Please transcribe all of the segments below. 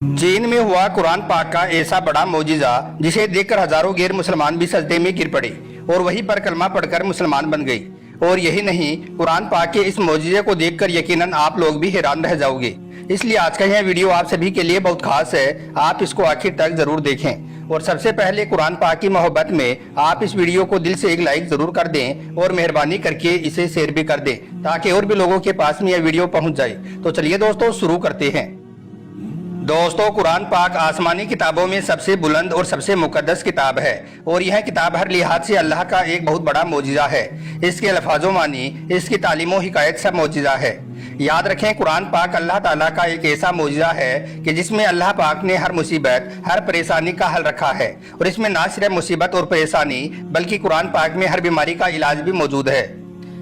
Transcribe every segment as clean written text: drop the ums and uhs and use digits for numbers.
चीन में हुआ कुरान पाक का ऐसा बड़ा मौजिजा जिसे देखकर हजारों गैर मुसलमान भी सजदे में गिर पड़े और वहीं पर कलमा पढ़कर मुसलमान बन गए। और यही नहीं, कुरान पाक के इस मौजिजे को देखकर यकीनन आप लोग भी हैरान रह जाओगे। इसलिए आज का यह वीडियो आप सभी के लिए बहुत खास है, आप इसको आखिर तक जरूर देखें। और सबसे पहले कुरान पाक की मोहब्बत में आप इस वीडियो को दिल से एक लाइक जरूर कर दें और मेहरबानी करके इसे शेयर भी कर दें ताकि और भी लोगों के पास में यह वीडियो पहुंच जाए। तो चलिए दोस्तों शुरू करते हैं। दोस्तों, कुरान पाक आसमानी किताबों में सबसे बुलंद और सबसे मुकद्दस किताब है और यह किताब हर लिहाज से अल्लाह का एक बहुत बड़ा मौजिजा है। इसके अल्फाजों मानी, इसकी तालीमों हिकायत सब मौजिजा है। याद रखें, कुरान पाक अल्लाह ताला का एक ऐसा मौजिजा है कि जिसमें अल्लाह पाक ने हर मुसीबत, हर परेशानी का हल रखा है। और इसमें न सिर्फ मुसीबत और परेशानी बल्कि कुरान पाक में हर बीमारी का इलाज भी मौजूद है।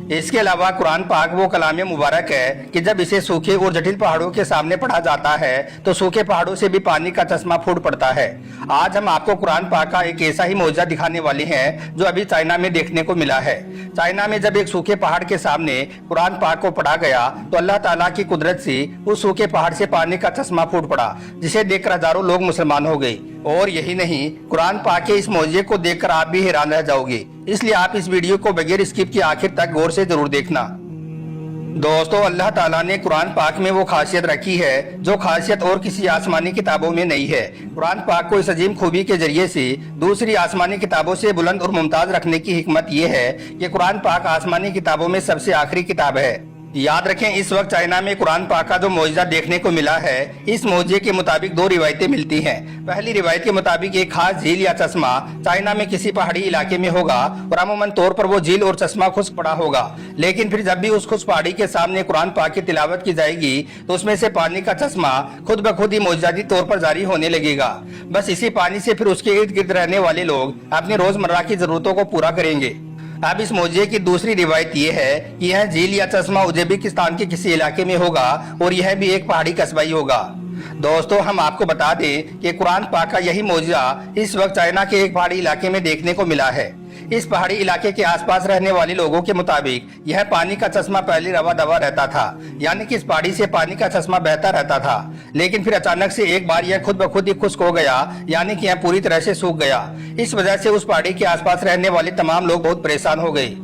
इसके अलावा कुरान पाक वो कलाम मुबारक है कि जब इसे सूखे और जटिल पहाड़ों के सामने पढ़ा जाता है तो सूखे पहाड़ों से भी पानी का चश्मा फूट पड़ता है। आज हम आपको कुरान पाक का एक ऐसा ही मौजूदा दिखाने वाले हैं जो अभी चाइना में देखने को मिला है। चाइना में जब एक सूखे पहाड़ के सामने कुरान पाक को पढ़ा गया तो अल्लाह ताला की कुदरत से उस सूखे पहाड़ से पानी का चश्मा फूट पड़ा, जिसे देखकर हजारों लोग मुसलमान हो गए। और यही नहीं, कुरान पाक के इस मौजिजे को देखकर आप भी हैरान रह जाओगे। इसलिए आप इस वीडियो को बगैर स्किप के आखिर तक गौर से जरूर देखना। दोस्तों, अल्लाह ताला ने कुरान पाक में वो खासियत रखी है जो खासियत और किसी आसमानी किताबों में नहीं है। कुरान पाक को इस अजीम खूबी के जरिए से दूसरी आसमानी किताबों से बुलंद और मुमताज रखने की हिकमत ये है कि कुरान पाक आसमानी किताबों में सबसे आखिरी किताब है। याद रखें, इस वक्त चाइना में कुरान पाक का जो मौजिजा देखने को मिला है, इस मौजिजे के मुताबिक दो रिवायतें मिलती हैं। पहली रिवायत के मुताबिक एक खास झील या चश्मा चाइना में किसी पहाड़ी इलाके में होगा और अमूमन तौर पर वो झील और चश्मा खुश्क पड़ा होगा। लेकिन फिर जब भी उस खुश्क पहाड़ी के सामने कुरान पाक की तिलावत की जाएगी तो उसमें से पानी का चश्मा खुद ब खुद ही मौजिजाती तौर पर जारी होने लगेगा। बस इसी पानी से फिर उसके इर्द गिर्द रहने वाले लोग अपनी रोजमर्रा की जरूरतों को पूरा करेंगे। अब इस मौजिजे की दूसरी रिवायत ये है कि यह झील या चश्मा उज़्बेकिस्तान के किसी इलाके में होगा और यह भी एक पहाड़ी कस्बा ही होगा। दोस्तों, हम आपको बता दें कि कुरान पाक का यही मौजिजा इस वक्त चाइना के एक पहाड़ी इलाके में देखने को मिला है। इस पहाड़ी इलाके के आसपास रहने वाले लोगों के मुताबिक यह पानी का चश्मा पहले रवा दवा रहता था, यानी कि इस पहाड़ी से पानी का चश्मा बहता रहता था। लेकिन फिर अचानक से एक बार यह खुद ब खुद ही खुश्क हो गया, यानी कि यह पूरी तरह से सूख गया। इस वजह से उस पहाड़ी के आसपास रहने वाले तमाम लोग बहुत परेशान हो गए।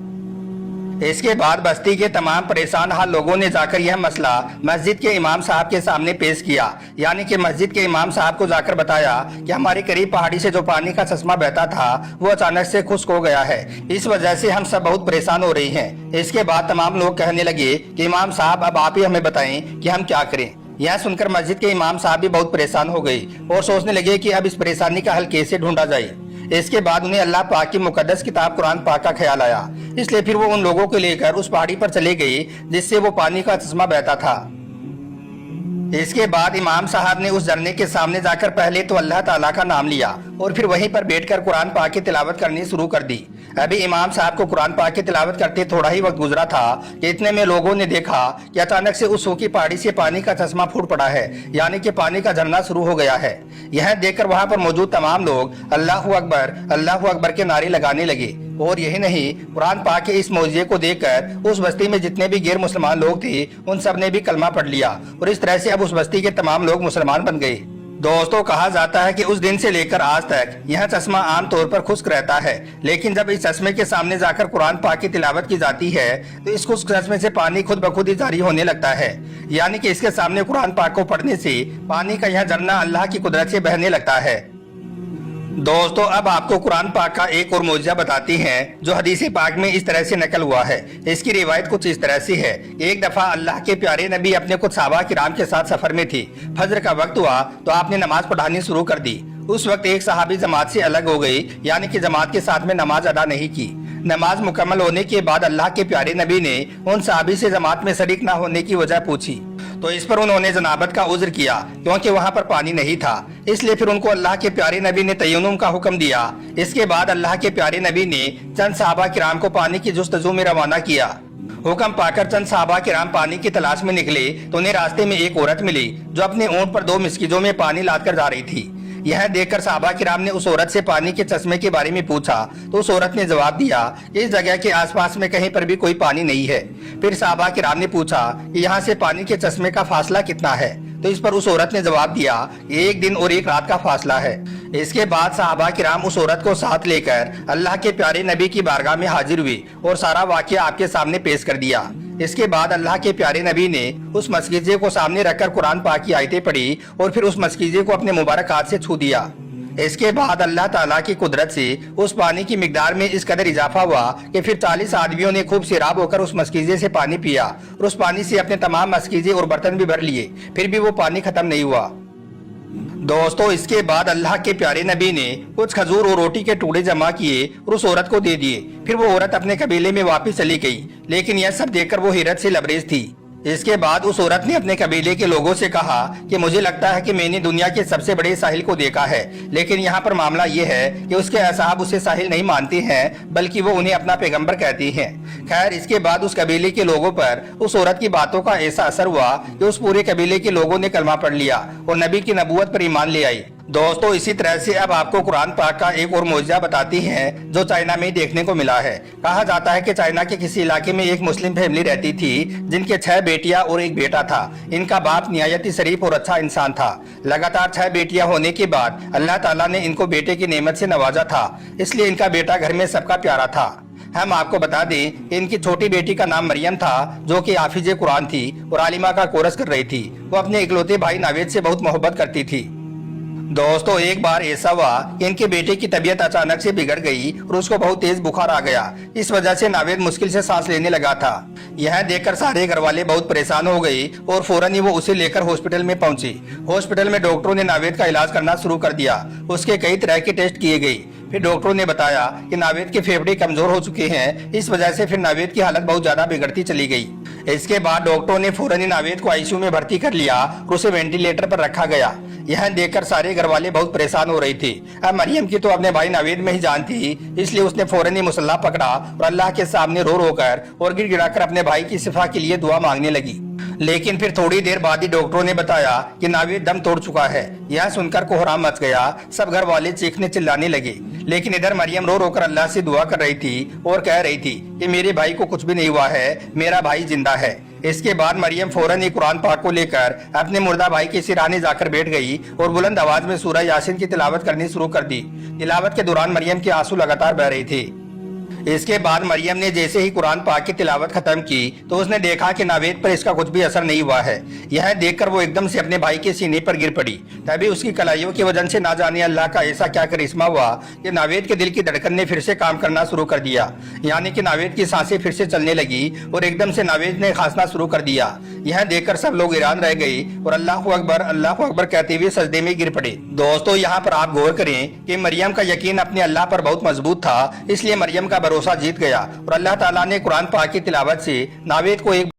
इसके बाद बस्ती के तमाम परेशान हाल लोगों ने जाकर यह मसला मस्जिद के इमाम साहब के सामने पेश किया, यानी कि मस्जिद के इमाम साहब को जाकर बताया कि हमारे करीब पहाड़ी से जो पानी का चश्मा बहता था वो अचानक से खुश्क हो गया है। इस वजह से हम सब बहुत परेशान हो रहे हैं। इसके बाद तमाम लोग कहने लगे कि इमाम साहब, अब आप ही हमें बताएं कि हम क्या करें। यह सुनकर मस्जिद के इमाम साहब भी बहुत परेशान हो गए और सोचने लगे कि अब इस परेशानी का हल कैसे ढूंढा जाए। इसके बाद उन्हें अल्लाह पाक की मुकद्दस किताब कुरान पाक का ख्याल आया। इसलिए फिर वो उन लोगों को लेकर उस पहाड़ी पर चले गए जिससे वो पानी का चश्मा बहता था। इसके बाद इमाम साहब ने उस झरने के सामने जाकर पहले तो अल्लाह ताला का नाम लिया और फिर वहीं पर बैठकर कुरान पाक की तिलावत करनी शुरू कर दी। अभी इमाम साहब को कुरान पाक की तिलावत करते थोड़ा ही वक्त गुजरा था कि इतने में लोगों ने देखा कि अचानक से उस सूखी पहाड़ी से पानी का चश्मा फूट पड़ा है, यानी कि पानी का झरना शुरू हो गया है। यह देखकर वहां पर मौजूद तमाम लोग अल्लाहू अकबर के नारे लगाने लगे। और यही नहीं, कुरान पाक के इस मौजिजे को देखकर उस बस्ती में जितने भी गैर मुसलमान लोग थे उन सब ने भी कलमा पढ़ लिया और इस तरह से अब उस बस्ती के तमाम लोग मुसलमान बन गए। दोस्तों, कहा जाता है कि उस दिन से लेकर आज तक यह चश्मा आम तौर पर खुश्क रहता है, लेकिन जब इस चश्मे के सामने जाकर कुरान पाक की तिलावत की जाती है तो इस खुश्क चश्मे से पानी खुद ब खुद ही जारी होने लगता है, यानी कि इसके सामने कुरान पाक को पढ़ने से पानी का यह झरना अल्लाह की कुदरत से बहने लगता है। दोस्तों, अब आपको कुरान पाक का एक और मौजिजा बताती हैं जो हदीस पाक में इस तरह से नकल हुआ है। इसकी रिवायत कुछ इस तरह से है। एक दफा अल्लाह के प्यारे नबी अपने कुछ सहाबा किराम के साथ सफर में थे। फजर का वक्त हुआ तो आपने नमाज पढ़ानी शुरू कर दी। उस वक्त एक सहाबी जमात से अलग हो गई, यानी कि जमात के साथ में नमाज अदा नहीं की। नमाज मुकम्मल होने के बाद अल्लाह के प्यारे नबी ने उन सहाबी से जमात में शरीक न होने की वजह पूछी तो इस पर उन्होंने जनाबत का उज्र किया क्योंकि वहाँ पर पानी नहीं था। इसलिए फिर उनको अल्लाह के प्यारे नबी ने तयम्मुम का हुक्म दिया। इसके बाद अल्लाह के प्यारे नबी ने चंद सहाबा किराम को पानी की जुस्तजू में रवाना किया। हुक्म पाकर चंद सहाबा किराम पानी की तलाश में निकले तो उन्हें रास्ते में एक औरत मिली जो अपने ऊंट पर 2 मिस्किजों में पानी लाद कर जा रही थी। यह देखकर सहाबा किराम ने उस औरत से पानी के चश्मे के बारे में पूछा तो उस औरत ने जवाब दिया कि इस जगह के आसपास में कहीं पर भी कोई पानी नहीं है। फिर सहाबा किराम ने पूछा कि यहाँ से पानी के चश्मे का फासला कितना है। तो इस पर उस औरत ने जवाब दिया, एक दिन और एक रात का फासला है। इसके बाद सहाबा किराम उस औरत को साथ लेकर अल्लाह के प्यारे नबी की बारगाह में हाजिर हुए और सारा वाकया आपके सामने पेश कर दिया। इसके बाद अल्लाह के प्यारे नबी ने उस मस्कीजे को सामने रखकर कुरान पाक की आयतें पढ़ी और फिर उस मस्कीजे को अपने मुबारक हाथ से छू दिया। इसके बाद अल्लाह ताला की कुदरत से उस पानी की मिकदार में इस कदर इजाफा हुआ कि फिर 40 आदमियों ने खूब सैराब होकर उस मस्कीजे से पानी पिया और उस पानी से अपने तमाम मस्कीजे और बर्तन भी भर लिए, फिर भी वो पानी खत्म नहीं हुआ। दोस्तों, इसके बाद अल्लाह के प्यारे नबी ने कुछ खजूर और रोटी के टुकड़े जमा किए और उस औरत को दे दिए। फिर वो औरत अपने कबीले में वापस चली गई, लेकिन यह सब देखकर वो हैरत से लबरेज थी। इसके बाद उस औरत ने अपने कबीले के लोगों से कहा कि मुझे लगता है कि मैंने दुनिया के सबसे बड़े साहिल को देखा है, लेकिन यहाँ पर मामला ये है कि उसके असहाब उसे साहिल नहीं मानते हैं, बल्कि वो उन्हें अपना पैगंबर कहते हैं। खैर, इसके बाद उस कबीले के लोगों पर उस औरत की बातों का ऐसा असर हुआ कि उस पूरे कबीले के लोगों ने कलमा पढ़ लिया और नबी की नबूवत पर ईमान ले आई। दोस्तों, इसी तरह से अब आपको कुरान पाक का एक और मौजज़ा बताती हैं जो चाइना में देखने को मिला है। कहा जाता है कि चाइना के किसी इलाके में एक मुस्लिम फैमिली रहती थी जिनके 6 बेटियां और एक बेटा था। इनका बाप निहायत ही शरीफ और अच्छा इंसान था। लगातार 6 बेटियां होने के बाद अल्लाह ताला ने इनको बेटे की नेमत से नवाजा था, इसलिए इनका बेटा घर में सबका प्यारा था। हम आपको बता दें कि इनकी छोटी बेटी का नाम मरियम था, जो कि हाफिज कुरान थी और आलिमा का कोर्स कर रही थी। वो अपने इकलौते भाई नावेद से बहुत मोहब्बत करती थी। दोस्तों, एक बार ऐसा हुआ कि इनके बेटे की तबीयत अचानक से बिगड़ गई और उसको बहुत तेज बुखार आ गया। इस वजह से नावेद मुश्किल से सांस लेने लगा था। यह देखकर सारे घर वाले बहुत परेशान हो गए और फौरन ही वो उसे लेकर हॉस्पिटल में पहुंचे। हॉस्पिटल में डॉक्टरों ने नावेद का इलाज करना शुरू कर दिया। उसके कई तरह के टेस्ट किए गए। फिर डॉक्टरों ने बताया कि नावेद के फेफड़े कमजोर हो चुके हैं। इस वजह से फिर नावेद की हालत बहुत ज्यादा बिगड़ती चली गई। इसके बाद डॉक्टरों ने फौरन ही नावेद को आईसीयू में भर्ती कर लिया और उसे वेंटिलेटर पर रखा गया। यह देखकर सारे घर वाले बहुत परेशान हो रही थी। अब मरियम की तो अपने भाई नावेद में ही जान थी, इसलिए उसने फौरन ही मुसल्ला पकड़ा और अल्लाह के सामने रो रो कर और गिड़गिड़ाकर अपने भाई की शिफा के लिए दुआ मांगने लगी। लेकिन फिर थोड़ी देर बाद ही डॉक्टरों ने बताया कि नावेद दम तोड़ चुका है। यह सुनकर कोहराम मच गया। सब घर वाले चीखने चिल्लाने लगे, लेकिन इधर मरियम रो रो कर अल्लाह से दुआ कर रही थी और कह रही थी कि मेरे भाई को कुछ भी नहीं हुआ है, मेरा भाई जिंदा है। इसके बाद मरियम फौरन ही कुरान पाक को लेकर अपने मुर्दा भाई के सिरहाने जाकर बैठ गई और बुलंद आवाज में सूरह यासीन की तिलावत करनी शुरू कर दी। तिलावत के दौरान मरियम के आंसू लगातार बह रहे थे। इसके बाद मरियम ने जैसे ही कुरान पाक की तिलावत खत्म की तो उसने देखा कि नावेद पर इसका कुछ भी असर नहीं हुआ है। यह देखकर वो एकदम से अपने भाई के सीने पर गिर पड़ी। तभी उसकी कलाइयों की वजह से ना जाने अल्लाह का ऐसा क्या करिश्मा हुआ कि नावेद के दिल की धड़कन ने फिर से काम करना शुरू कर दिया, यानी कि नावेद की सांसें फिर से चलने लगी और एकदम से नावेद ने खांसना शुरू कर दिया। यह देखकर सब लोग हैरान रह गए और अल्लाह अकबर कहते हुए सजदे में गिर पड़े। दोस्तों, यहाँ पर आप गौर करें कि मरियम का यकीन अपने अल्लाह पर बहुत मजबूत था, इसलिए मरियम का भरोसा जीत गया और अल्लाह ताला ने कुरान पाक की तिलावत से नावेद को एक